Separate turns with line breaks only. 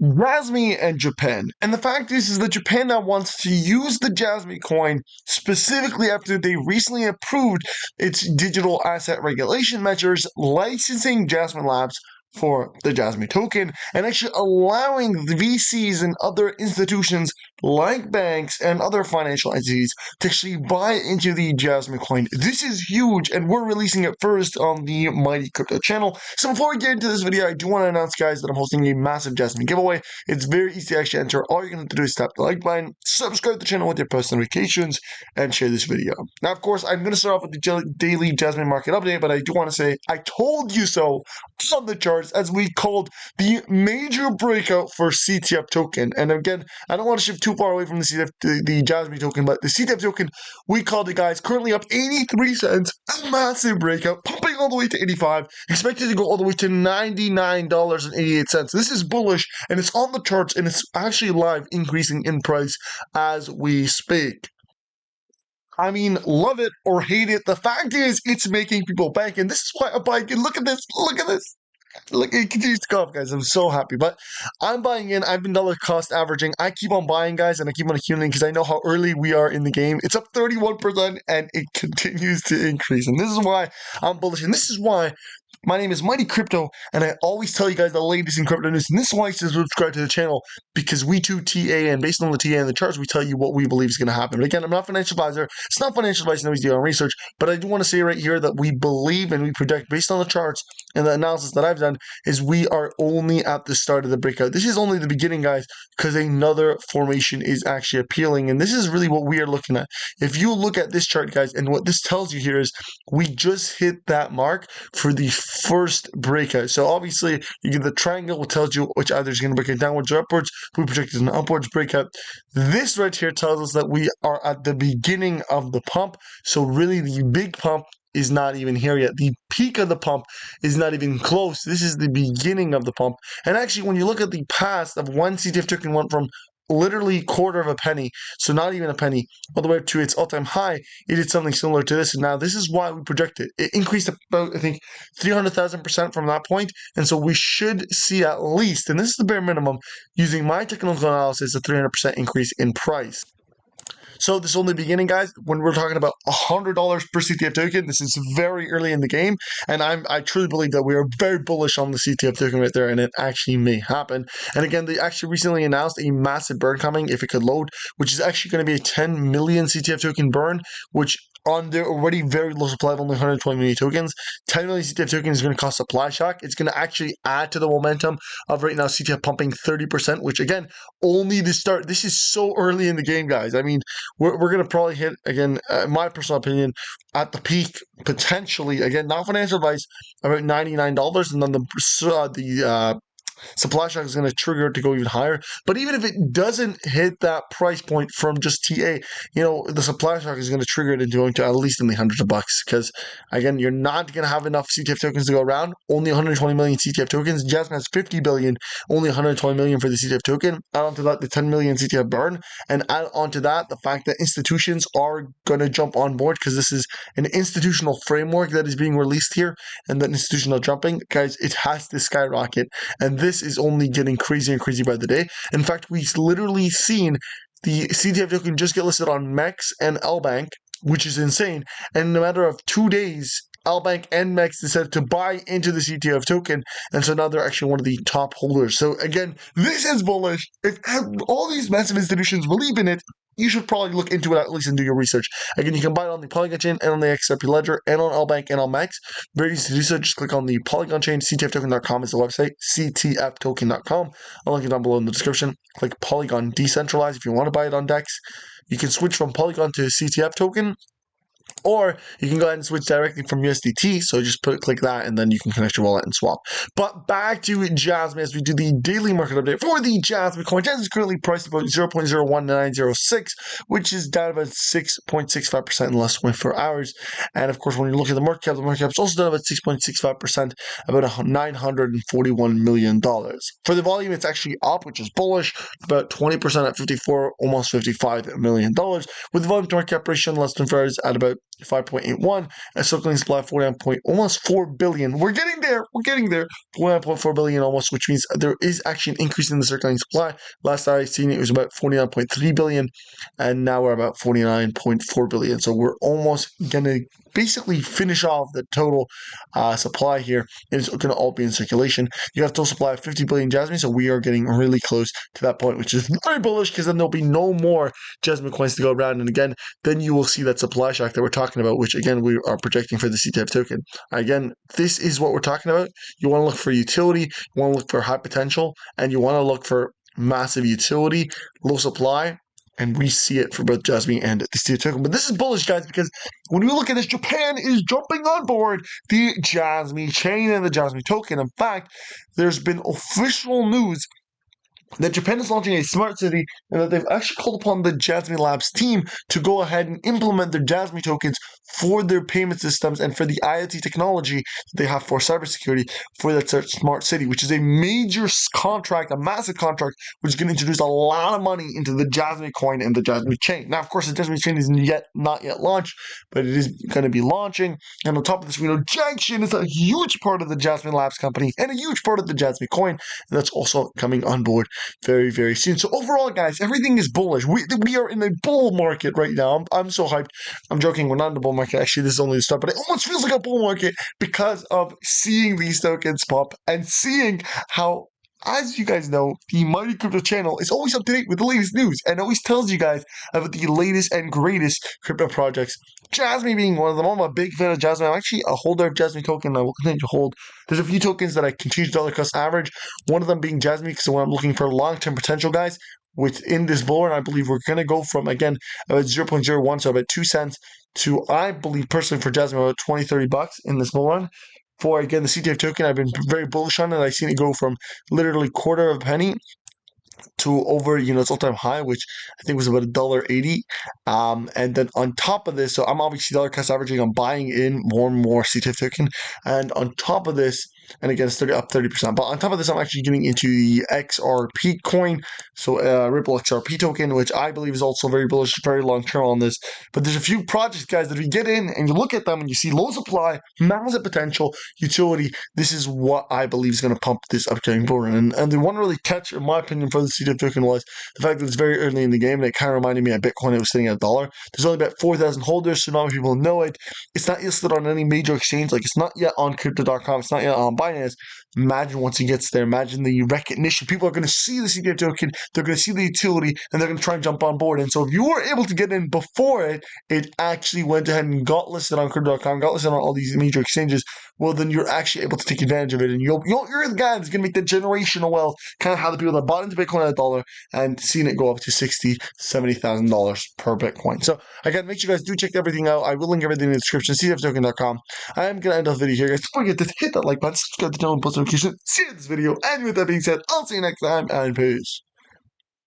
Jasmy and Japan. And the fact is that Japan now wants to use the Jasmy coin specifically after they recently approved its digital asset regulation measures, licensing Jasmine Labs for the Jasmy token, and actually allowing the VCs and other institutions like banks and other financial entities to actually buy into the Jasmy coin. This is huge, and we're releasing it first on the Mighty Crypto channel. So before we get into this video, I do want to announce, guys, that I'm hosting a massive Jasmy giveaway. It's very easy to actually enter. All you're going to do is tap the like button, subscribe to the channel with your post notifications, and share this video. Now, of course, I'm going to start off with the daily Jasmy market update, but I do want to say I told you so on the charts, as we called the major breakout for CTF token. And again, I don't want to shift too far away from the Jasmy token, but the CTF token, we called it, guys, currently up 83 cents, a massive breakout, pumping all the way to 85, expected to go all the way to $99.88. This is bullish, and it's on the charts, and it's actually live, increasing in price as we speak. I mean, love it or hate it, the fact is it's making people bank, and this is why I'm buying in. Look at this, look at this. Look, it continues to go up, guys. I'm so happy. But I'm buying in. I've been dollar cost averaging. I keep on buying, guys, and I keep on accumulating because I know how early we are in the game. It's up 31%, and it continues to increase. And this is why I'm bullish. And this is why my name is Mighty Crypto, and I always tell you guys the latest in crypto news. And this is why you should subscribe to the channel, because we do TA, and based on the TA and the charts, we tell you what we believe is going to happen. But again, I'm not a financial advisor. It's not financial advice. Nobody's doing research. But I do want to say right here that we believe and we predict, based on the charts and the analysis that I've done, is we are only at the start of the breakout. This is only the beginning, guys, because another formation is actually appealing. And this is really what we are looking at. If you look at this chart, guys, and what this tells you here is we just hit that mark for the first breakout. So obviously, you get the triangle, which tells you which either is going to break it downwards or upwards. We projected an upwards breakout. This right here tells us that we are at the beginning of the pump. So really, the big pump is not even here yet. The peak of the pump is not even close. This is the beginning of the pump. And actually, when you look at the past of one CTF token went from literally quarter of a penny, so not even a penny, all the way up to its all-time high, it did something similar to this. And now this is why we project it. It increased about, I think, 300,000% from that point. And so we should see at least, and this is the bare minimum, using my technical analysis, a 300% increase in price. So this is only beginning, guys. When we're talking about $100 per CTF token, this is very early in the game, and I truly believe that we are very bullish on the CTF token right there, and it actually may happen. And again, they actually recently announced a massive burn coming, if it could load, which is actually going to be a 10 million CTF token burn, which on their already very low supply of only 120 million tokens, 10 million CTF tokens is going to cause supply shock. It's going to actually add to the momentum of right now CTF pumping 30%, which again, only the start. This is so early in the game, guys. I mean, we're going to probably hit, again, in my personal opinion, at the peak, potentially, again, not financial advice, about $99, and then the supply shock is going to trigger it to go even higher. But even if it doesn't hit that price point from just TA, you know, the supply shock is going to trigger it into going to at least in the hundreds of bucks. Because, again, you're not going to have enough CTF tokens to go around. Only 120 million CTF tokens. Jasmine has 50 billion, only 120 million for the CTF token. Add on to that the 10 million CTF burn. And add on to that the fact that institutions are going to jump on board, because this is an institutional framework that is being released here. And that institutional jumping, guys, it has to skyrocket. And this is only getting crazier and crazier by the day. In fact, we've literally seen the CTF token just get listed on MEX and LBank, which is insane. And in a matter of 2 days, LBank and MEX decided to buy into the CTF token, and so now they're actually one of the top holders. So again, this is bullish. If all these massive institutions believe in it, you should probably look into it at least and do your research. Again, you can buy it on the Polygon chain and on the XRP Ledger and on LBank and on MEX. Very easy to do so. Just click on the Polygon chain. CTFtoken.com is the website. CTFtoken.com. I'll link it down below in the description. Click Polygon Decentralized if you want to buy it on DEX. You can switch from Polygon to CTF token, or you can go ahead and switch directly from USDT. So just click that, and then you can connect your wallet and swap. But back to Jasmy as we do the daily market update for the Jasmy coin. Jasmy is currently priced about 0.01906, which is down about 6.65% in the last 24 hours. And of course, when you look at the market cap is also down about 6.65%, about $941 million. For the volume, it's actually up, which is bullish, about 20% at 54, almost $55 million, with the volume to market cap ratio in less than 4 hours at about 5.81, and circulating supply 49 point almost 4 billion. We're getting there. 49.4 billion almost, which means there is actually an increase in the circulating supply. Last I seen it was about 49.3 billion, and now we're about 49.4 billion. So we're almost gonna basically finish off the total supply here. It's going to all be in circulation. You have a total supply of 50 billion Jasmy, so we are getting really close to that point, which is very bullish because then there'll be no more Jasmy coins to go around. And again, then you will see that supply shock that we're talking about, which again, we are projecting for the CTF token. Again, this is what we're talking about. You want to look for utility, you want to look for high potential, and you want to look for massive utility, low supply, and we see it for both Jasmy and the CTF token. But this is bullish, guys, because when you look at this, Japan is jumping on board the Jasmy chain and the Jasmy token. In fact, there's been official news that Japan is launching a smart city and that they've actually called upon the Jasmy Labs team to go ahead and implement their Jasmy tokens for their payment systems and for the IoT technology that they have for cybersecurity for that smart city, which is a major contract, a massive contract, which is going to introduce a lot of money into the Jasmy coin and the Jasmy chain. Now, of course, the Jasmy chain is not yet launched, but it is going to be launching. And on top of this, we know Junction is a huge part of the Jasmy Labs company and a huge part of the Jasmy coin, and that's also coming on board very, very soon. So overall, guys, everything is bullish. We are in a bull market right now. I'm so hyped. I'm joking. We're not in the bull market. Actually, this is only the start, but it almost feels like a bull market because of seeing these tokens pop and seeing how, as you guys know, the Mighty Crypto channel is always up to date with the latest news and always tells you guys about the latest and greatest crypto projects. Jasmy being one of them. I'm a big fan of Jasmy. I'm actually a holder of Jasmy token, and I will continue to hold. There's a few tokens that I can choose dollar cost average. One of them being Jasmy, because when I'm looking for long-term potential, guys, within this bull run, I believe we're going to go from, again, about 0.01, so about 2 cents, to, I believe, personally, for Jasmy, about 20, 30 bucks in this bull run. For, again, the CTF token, I've been very bullish on it. I've seen it go from literally quarter of a penny to over, its all-time high, which I think was about $1.80. And then on top of this, so I'm obviously dollar cost averaging, I'm buying in more and more CTF token. And on top of this, and again, it's up 30%. But on top of this, I'm actually getting into the XRP coin, so Ripple XRP token, which I believe is also very bullish, very long-term on this. But there's a few projects, guys, that if you get in and you look at them and you see low supply, massive potential, utility, this is what I believe is going to pump this upcoming bull run. And the one really catch, in my opinion, for the CTF token was the fact that it's very early in the game, and it kind of reminded me of Bitcoin. It was sitting at $1. There's only about 4,000 holders, so not many people know it. It's not listed on any major exchange. Like, it's not yet on Crypto.com. It's not yet on Binance. Imagine once it gets there, imagine the recognition. People are going to see the CTF token, they're going to see the utility, and they're going to try and jump on board. And so if you were able to get in before it actually went ahead and got listed on Crypto.com, got listed on all these major exchanges, well, then you're actually able to take advantage of it. And you're the guy that's going to make the generational wealth, kind of how the people that bought into Bitcoin at $1 and seen it go up to $60,000, $70,000 per Bitcoin. So again, make sure you guys do check everything out. I will link everything in the description, ctftoken.com. I am going to end the video here, guys. Don't forget to hit that like button, subscribe to the channel, and post notifications. See you in this video. And with that being said, I'll see you next time, and peace.